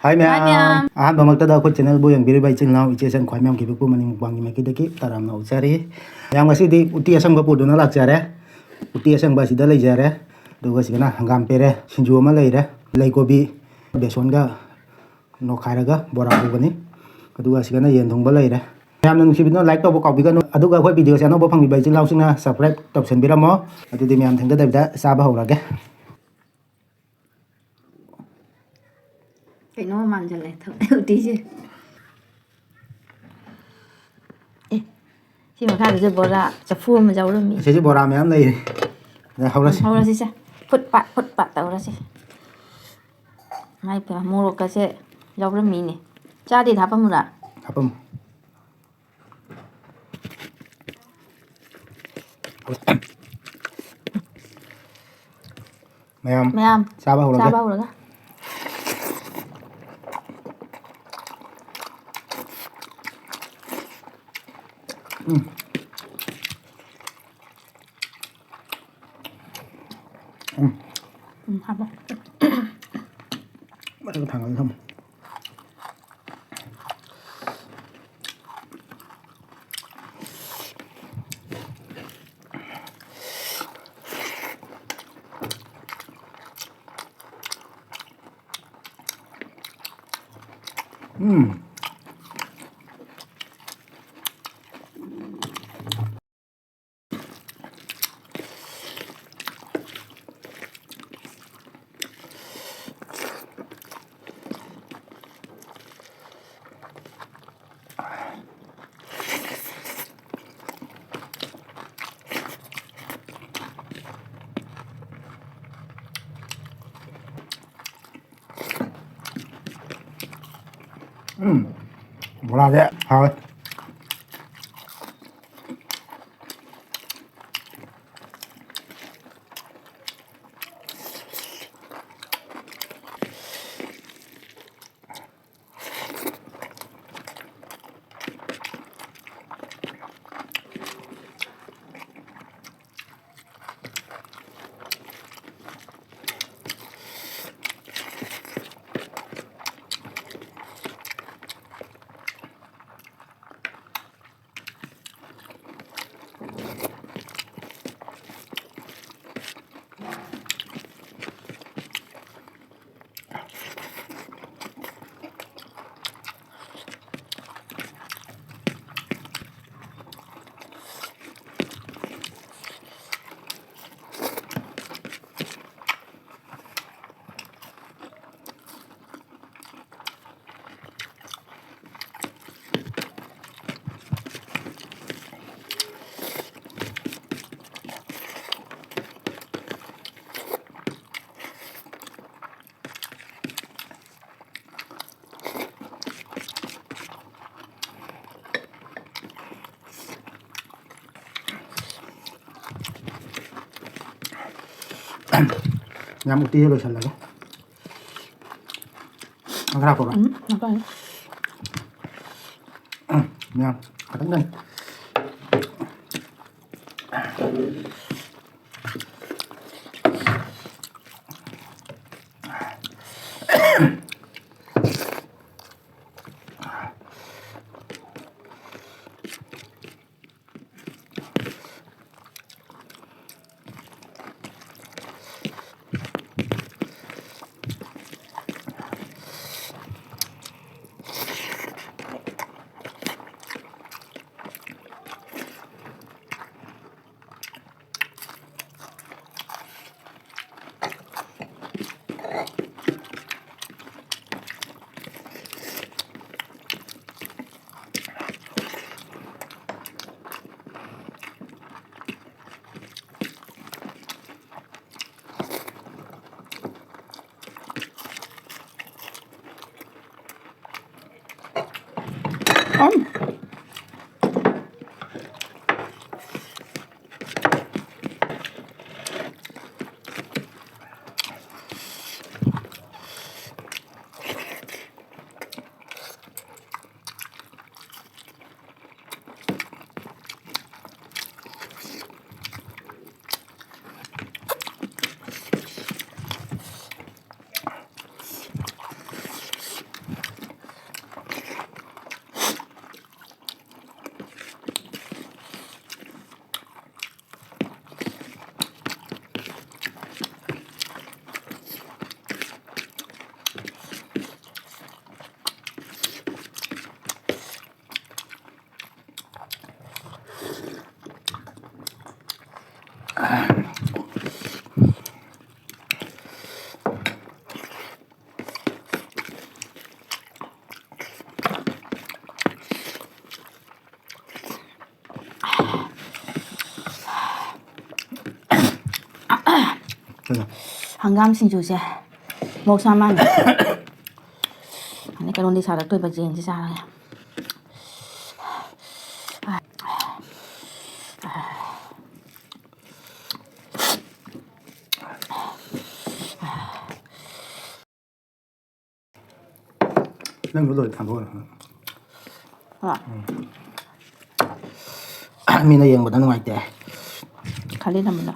Hai Hai ma'am. ma'am. Ahal da akhoi channel bo yang biri bai chinglau iche san khwai ma'am ki bu mani mukbang ni maki taram na uchari. Yang ngasi di uti asang ba puduna lakjare. Uti asang ba sida leijare. Duga sigana hangam pere sinju ama leire. Lei gobi beson ga no khairaga bora bugani. Aduga sigana yen thongba leire. Ma'am nang sibino like to bo kaubiganu. Aduga akhoi video channel bo phangi bai chinglau singna subscribe topsen biramo. Adudi ma'am thengda da saba hawrage. Cái nó mang cho lại thử tí chứ. Ê, khi mà khai được rồi bỏ ra chả phua mà giấu rồi mình. Siji bora ma'am nei. Hawrasi. Hầu ra gì chứ? Phút bạt tao ra chứ. Ngay phải mua cái chứ giấu rồi mình này. Cha đi tháp mà ra. Hapam. Ma'am. Saba hawrage. Saba hawrage. Hấp đó. Bắt đầu thẳng rồi không? Voilà đấy. Thôi. Yang uti lo sala ga. Agara ko ba? Apa ya? Yang kadang dan. 그래. hangam sinjuse mok saman ani karon di sarak toy bajen si sara Nâng rồi thằng thôi. ha Mình này một thằng ngoài tệ. khali namla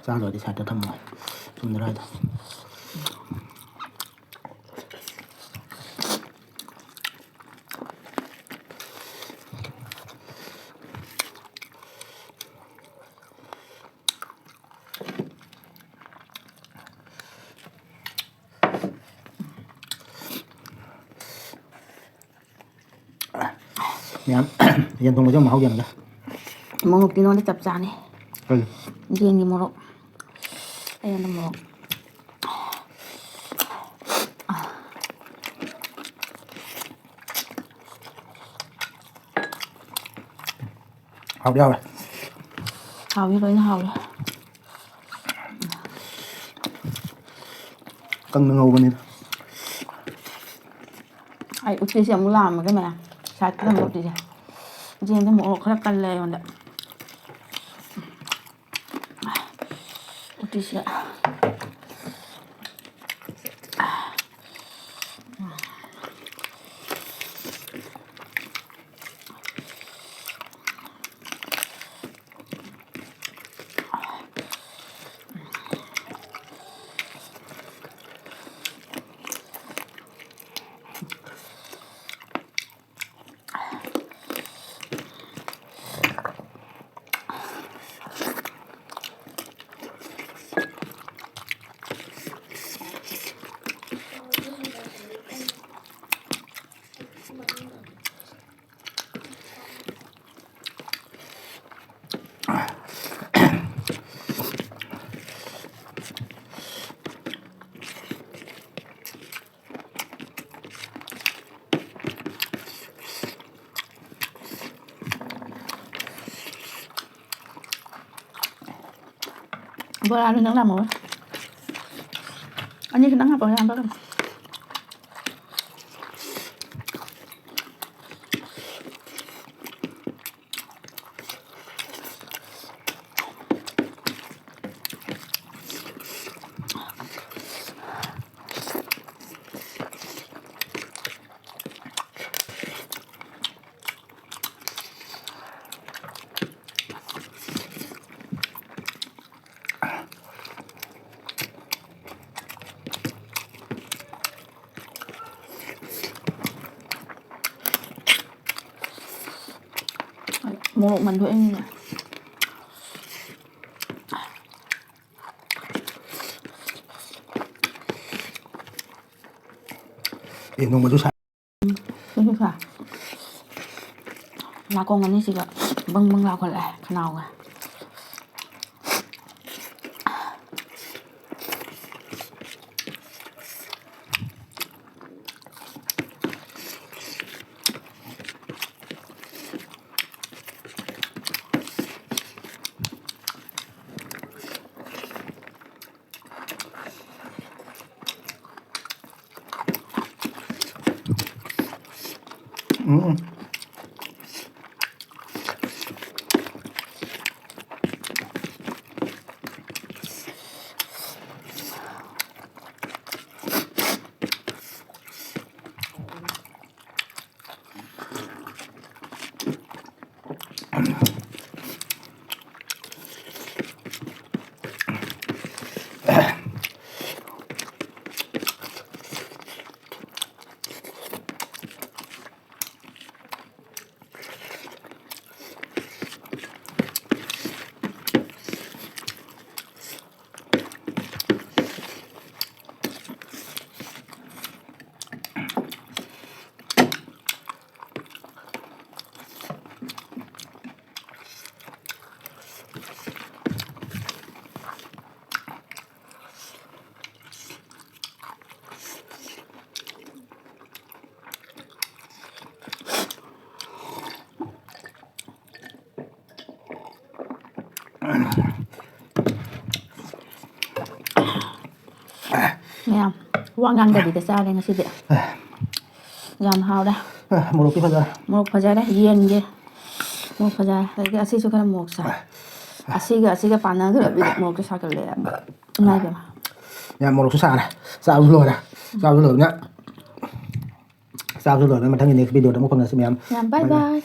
Ra rồi thì xài cho thầm rồi. Chúng ra rồi. Nè, dân tung vào trong máu dần ra. mong tinon chap chani Ừ. jeng ni morok ayan na morok Học đeo rồi. hào như rồi nó hào rồi Cân nó ngầu bên đây. ai uti siya mula mà cái mẹ sat ka mo uti siya jeng na morok kala kala yon da uti siya bữa ăn nó làm rồi anh ấy đang học bữa ăn bữa ăn một mình thôi em Yên tung vào chút xài. cái gì cả là con anh ấy gì cả bưng bưng lao còn lại khăn nào à Ừ. mèo quăng ăn cái gì tại sao đây nó xí địa làm hao đây một cái phần một phần ra đấy yên gì một phần ra đây cái xí số cái một sa xí cái pan nó cứ bị một cái sao cái lẹ ngay kìa nhà một số xà này xà rồi này xà rồi nhá xà rồi mà thằng này video đó một con là xem em bye bye